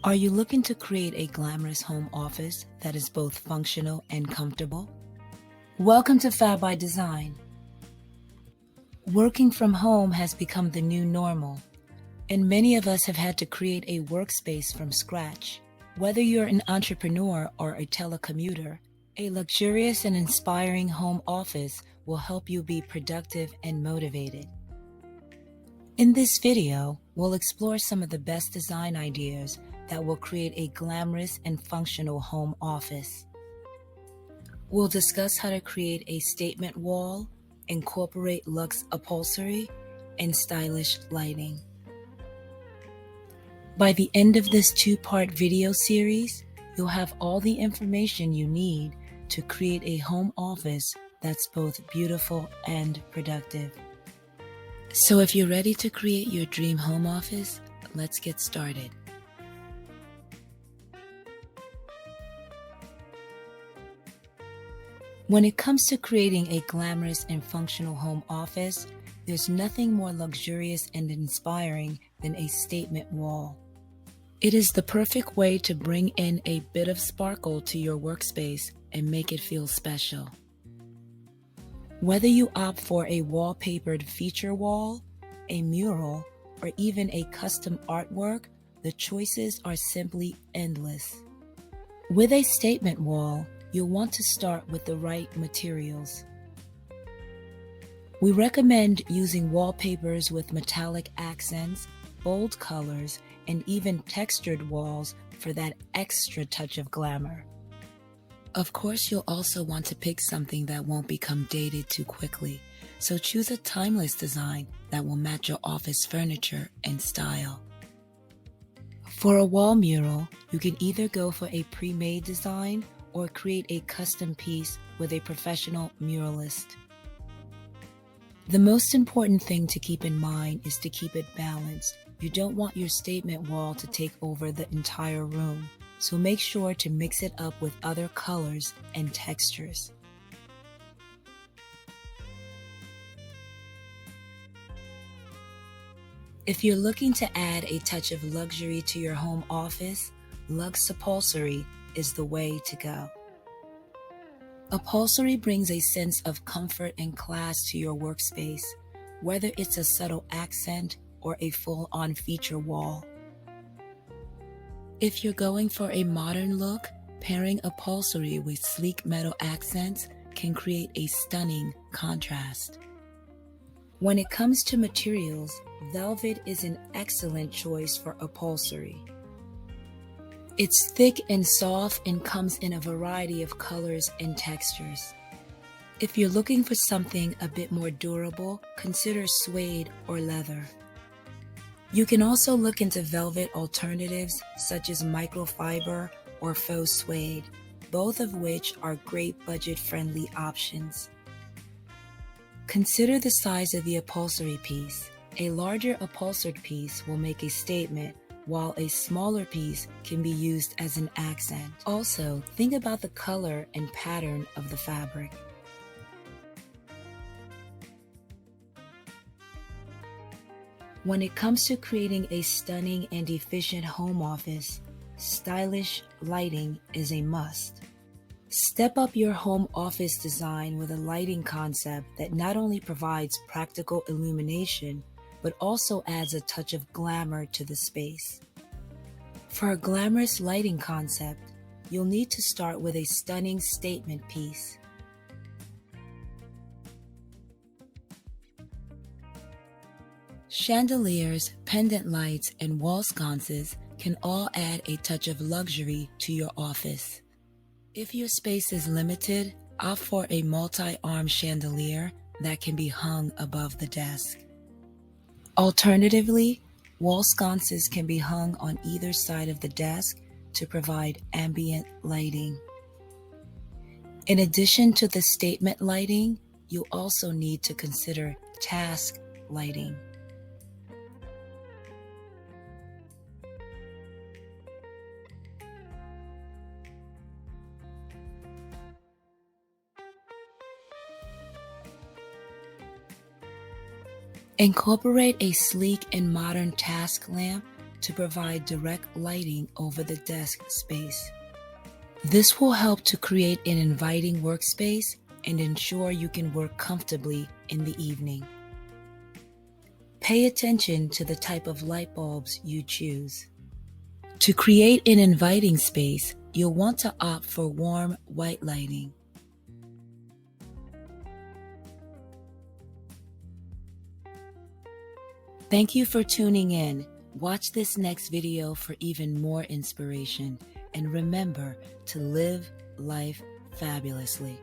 Are you looking to create a glamorous home office that is both functional and comfortable? Welcome to Fab by Design. Working from home has become the new normal, and many of us have had to create a workspace from scratch. Whether you're an entrepreneur or a telecommuter, a luxurious and inspiring home office will help you be productive and motivated. In this video, we'll explore some of the best design ideas that will create a glamorous and functional home office. We'll discuss how to create a statement wall, incorporate luxe upholstery, and stylish lighting. By the end of this two-part video series, you'll have all the information you need to create a home office that's both beautiful and productive. So if you're ready to create your dream home office, let's get started. When it comes to creating a glamorous and functional home office, there's nothing more luxurious and inspiring than a statement wall. It is the perfect way to bring in a bit of sparkle to your workspace and make it feel special. Whether you opt for a wallpapered feature wall, a mural, or even a custom artwork, the choices are simply endless. With a statement wall, you'll want to start with the right materials. We recommend using wallpapers with metallic accents, bold colors, and even textured walls for that extra touch of glamour. Of course, you'll also want to pick something that won't become dated too quickly, so choose a timeless design that will match your office furniture and style. For a wall mural, you can either go for a pre-made design or create a custom piece with a professional muralist. The most important thing to keep in mind is to keep it balanced. You don't want your statement wall to take over the entire room, so make sure to mix it up with other colors and textures. If you're looking to add a touch of luxury to your home office, Luxe Upholstery is the way to go. Upholstery brings a sense of comfort and class to your workspace, whether it's a subtle accent or a full-on feature wall. If you're going for a modern look, pairing upholstery with sleek metal accents can create a stunning contrast. When it comes to materials, velvet is an excellent choice for upholstery. It's thick and soft and comes in a variety of colors and textures. If you're looking for something a bit more durable, consider suede or leather. You can also look into velvet alternatives such as microfiber or faux suede, both of which are great budget-friendly options. Consider the size of the upholstery piece. A larger upholstered piece will make a statement, while a smaller piece can be used as an accent. Also, think about the color and pattern of the fabric. When it comes to creating a stunning and efficient home office, stylish lighting is a must. Step up your home office design with a lighting concept that not only provides practical illumination, but also adds a touch of glamour to the space. For a glamorous lighting concept, you'll need to start with a stunning statement piece. Chandeliers, pendant lights, and wall sconces can all add a touch of luxury to your office. If your space is limited, opt for a multi-arm chandelier that can be hung above the desk. Alternatively, wall sconces can be hung on either side of the desk to provide ambient lighting. In addition to the statement lighting, you also need to consider task lighting. Incorporate a sleek and modern task lamp to provide direct lighting over the desk space. This will help to create an inviting workspace and ensure you can work comfortably in the evening. Pay attention to the type of light bulbs you choose. To create an inviting space, you'll want to opt for warm white lighting. Thank you for tuning in. Watch this next video for even more inspiration, and remember to live life fabulously.